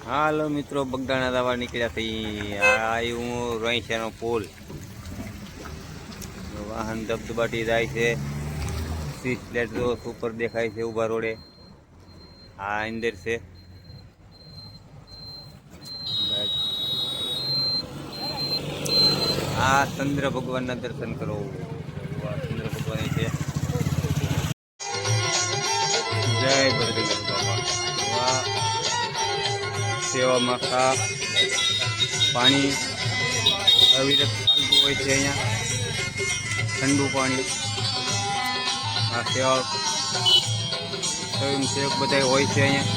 હાલો મિત્રો, બગદાણા દવા નીકળ્યા થઈ. આવ્યું રોઈશાનો પુલ. વાહન ધબધબાટી જાય છે. સ્ટ્રીટ લાઇટ જો સુપર દેખાય છે ઉભા રોડે. આ અંદર છે. આ ચંદ્ર ભગવાનના દર્શન કરો. ચંદ્ર ભગવાન છે. જય બજરંગ બાબા. સેવામાં પાણી અવિરત ચાલતું હોય છે. અહીંયા ઠંડુ પાણી. આ સેવા સ્વયંસેવક બધા હોય છે અહીંયા.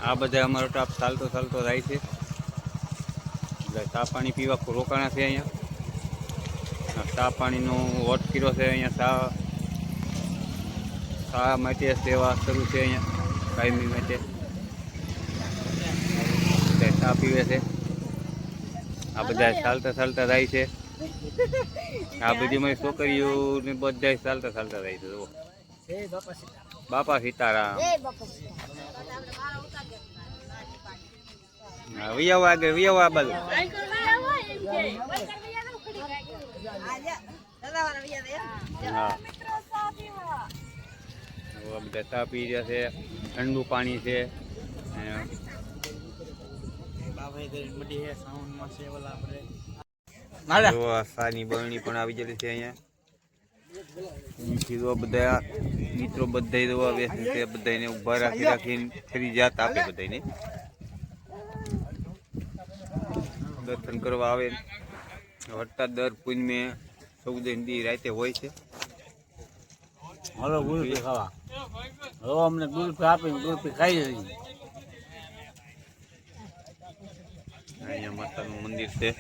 આ બધા અમારો ટાપ ચાલતો જાય છે. એટલે ચા પાણી પીવા રોકાણા છે અહીંયા. ચા પાણીનો વોટ કર્યો છે અહીંયા. ચા માટે સેવા શરૂ છે અહીંયા કાયમી માટે. ચા પીવે છે. આ બધા ચાલતા જાય છે. આ બધી મારી છોકરીઓ ને બધા ચાલતા જાય છે. જુઓ, બાપા સીતારામ. વિયાવો આગળ, વિયાવો આ બાજુ. હા, બધા ચા પી રહ્યા છે. ઠંડુ પાણી છે. સાની બરણી પણ આવી જતી છે અહીંયા. બધા મિત્રો બધા દવા વેચે છે. બધાને ઉભા રાખીને ફરી જાત આપે. બધાને દર્શન કરવા આવે. વટ્ટા દર પૂનમે 14 દી રાતે હોય છે. હલો ગુલપી ખાવા. હવે અમને ગુલપી આપીને ગુલપી ખાઈ રહી. અહીંયા માતાનું મંદિર છે.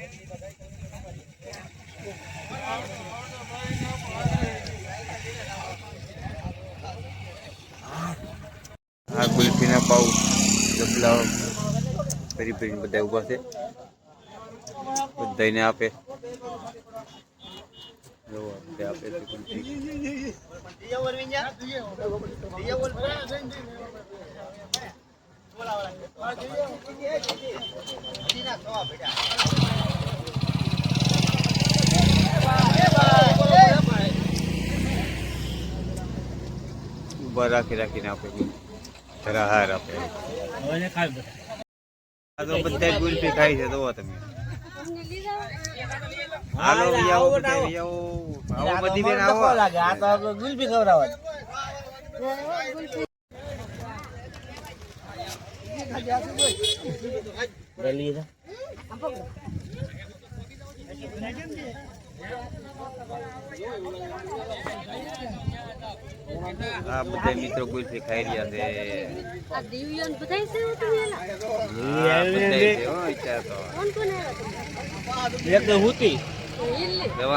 આ ગુલ્ફીના પાઉ ડબલા ફરી બધા ઉભા છે. બધાને આપે. આપે છે ગુલ્ફી. ઉભા રાખીને આપે. જરા હાર આપે. આ તો બધા ગુલ્ફી ખાઈ છે. જોવો તમે. હાલો વિયાવો, બધા વિયાવો. આવો બધી બેન આવો. લાગે આ તો આપણે ગુલપી ખવડાવવા. આ બધા મિત્રો ગુલ્ફી ખાઈ રહ્યા છે.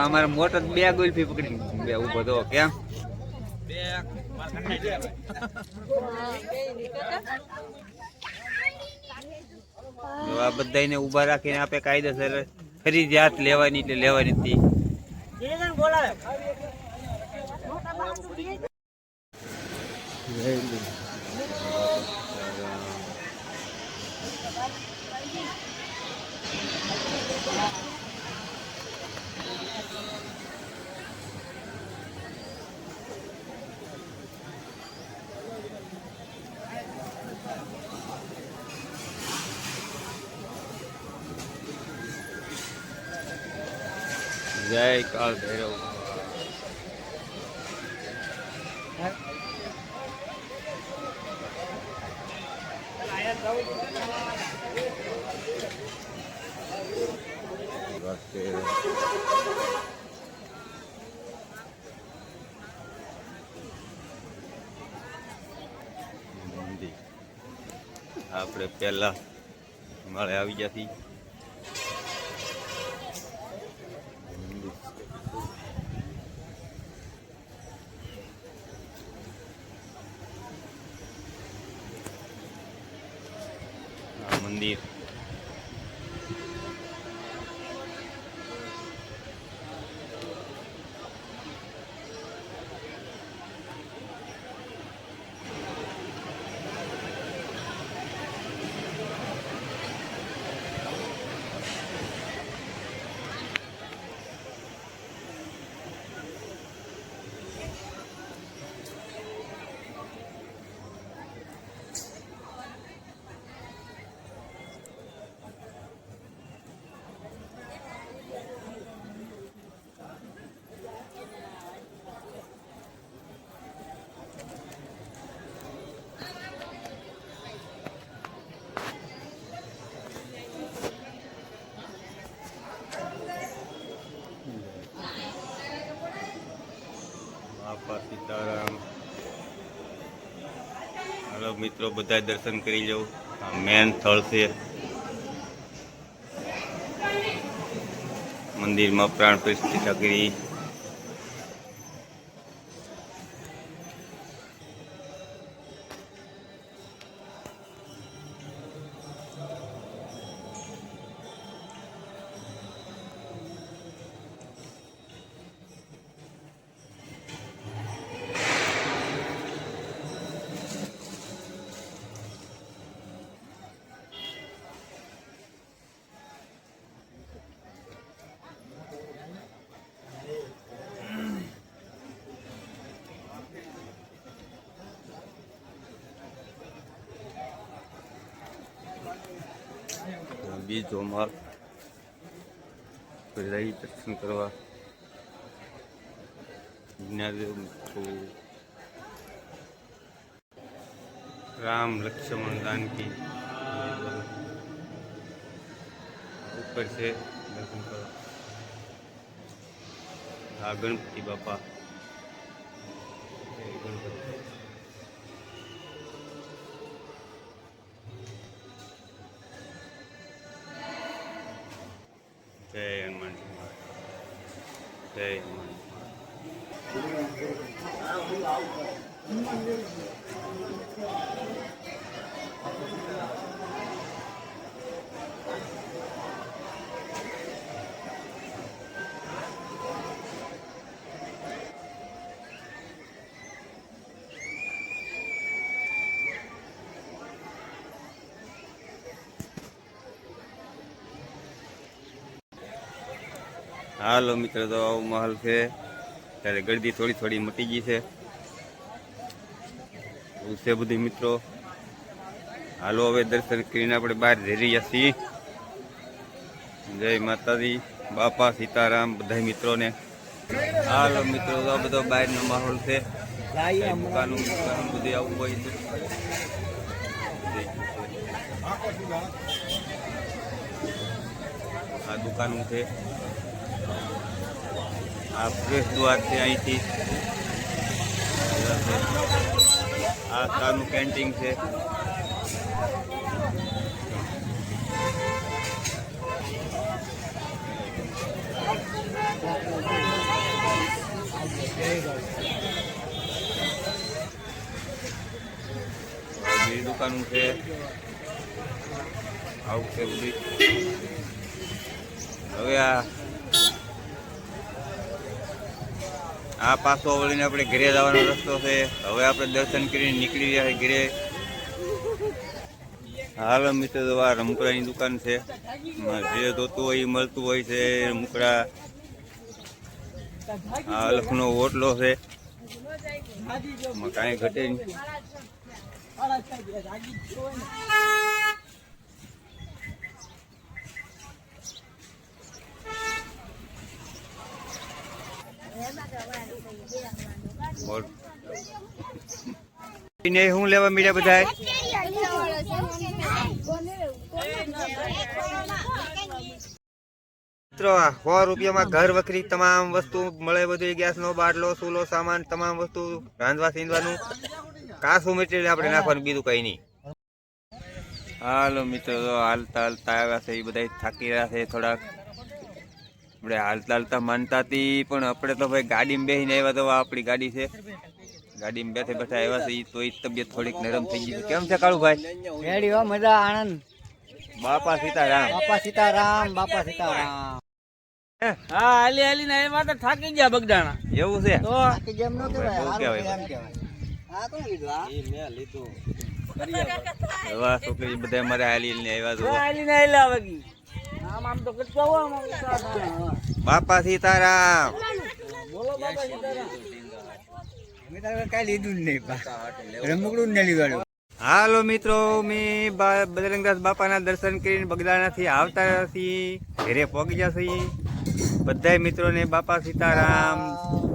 અમારે મોટર 2 ગુલ્ફી પકડી 2 ઉભો તો કેમ આ બધાને ઉભા રાખીને આપે. કાયદેસર ફરજિયાત લેવાની એટલે લેવાની હતી. જય કાળ ભૈરવ. આપણે પહેલા માળે આવી જતી. મંદિર. બાપા સીતારામ. હાલો મિત્રો, બધા દર્શન કરી લો. આ મેન સ્થળ છે. મંદિરમાં પ્રાણ પ્રતિષ્ઠા કરી. બીજો માળ રહી દર્શન કરવા. જ્ઞાનદેવ રામ લક્ષ્મણ જાનકી ઉપર છે દર્શન કરવા. આ ગણપતિ બાપા. ગણપતિ જય હનુમાન. જય હનુમાન. હાલો મિત્રો, તો આવું મહલ છે. ત્યારે ગરદી થોડી થોડી મટી ગઈ છે. એવું છે બધું મિત્રો. હાલો હવે દર્શન કરીને આપણે બહાર જઈ રહ્યા છીએ. જય માતાજી. બાપા સીતારામ બધા મિત્રોને. હાલો મિત્રો, તો આ બધો બહારનો માહોલ છે. દુકાનો બધું આવું હોય છે. આ દુકાનો છે. આ પ્રવેશ દ્વાર છે અહીંથી. આ સાનું પેન્ટિંગ છે. બીજી દુકાનો છે. આવું છે બધી. હવે આ પાછો વળીને આપણે ઘરે જવાનો રસ્તો છે. હવે આપણે દર્શન કરીને નીકળી રહ્યા છે ઘરે. હાલો મિત્રો, તો આ રમકડાની દુકાન છે. જે જોતું હોય એ મળતું હોય છે. રમકડા. આ લખનો ઓટલો છે. કાંઈ ઘટે નહીં. શું લેવા મળ્યા બધા? મિત્રો 100 રૂપિયામાં ઘર વખરી તમામ વસ્તુ મળે. બધું ગેસનો બાટલો, ચૂલો, સામાન, તમામ વસ્તુ રાંધવા સીંધવાનું. કાસું મટીરિયલ આપણે નાખવાનું, બીજું કઈ નહીં. હાલો મિત્રો, હાલતા હાલતા આવ્યા છે. એ બધા થાકી રહ્યા છે થોડાક. આપણે હાલતા હાલતા માનતા હતી, પણ આપણે તો ભાઈ ગાડીમાં બેસીને આવ્યા. તો આપણી ગાડી છે. ગાડીમાં બેઠે બેઠા આવ્યા છે. તો એ તબિયત થોડીક નરમ થઈ ગઈ છે. કેમ છે કાળુભાઈ? રેડી હો, મજા આનંદ. બાપા સીતારામ. બાપા સીતારામ, બાપા સીતારામ. હે? હા, હાલી હાલી ને એમાં તો થાકી ગયા બગદાણા. એવું છે તો થાકી જેમ ન કહેવાય, બહુ હારું કહેવાય. એમ કહેવાય. આ કોણ લીધું આ? એ મેં લીધું. એવા છોકરી બધા મારે હાલીને આવ્યા તો જુઓ. હાલી ને આયલા વગી. આમ તો કેટલા હોય આમ બાપા સીતારામ. બોલો બાપા સીતારામ. અમે તારે કાઈ લીધું જ નહીં રમકડું જ નહીં લીધું. હાલો મિત્રો, મેં બજરંગદાસ બાપાના દર્શન કરીને બગદાણાથી આવતા નથી ઘરે પહોંચી જશે. બધાય મિત્રોને બાપા સીતારામ.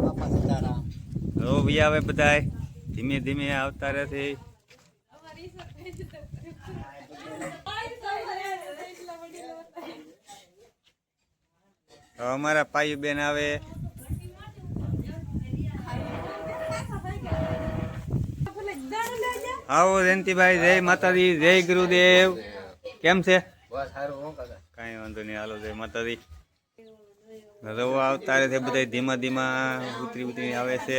બાપા સીતારામ. રો ભી આવે બધાય ધીમે ધીમે આવતા રહેશે. તો અમારા પાયુ બેન આવે. આવો જયંતિભાઈ, જય માતાજી, જય ગુરુદેવ. કેમ છે? કાંઈ વાંધો નહીં, હાલો જય માતાજી. રવો આવતા રહે છે બધા ધીમા ધીમા ઉતરી ઉતરી આવે છે.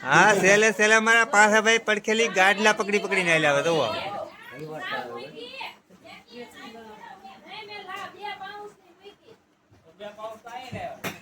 હા, સેલે સેલે મારા પાસે ભાઈ પડખેલી ગાડલા પકડી પકડીને આવેલા હવે તો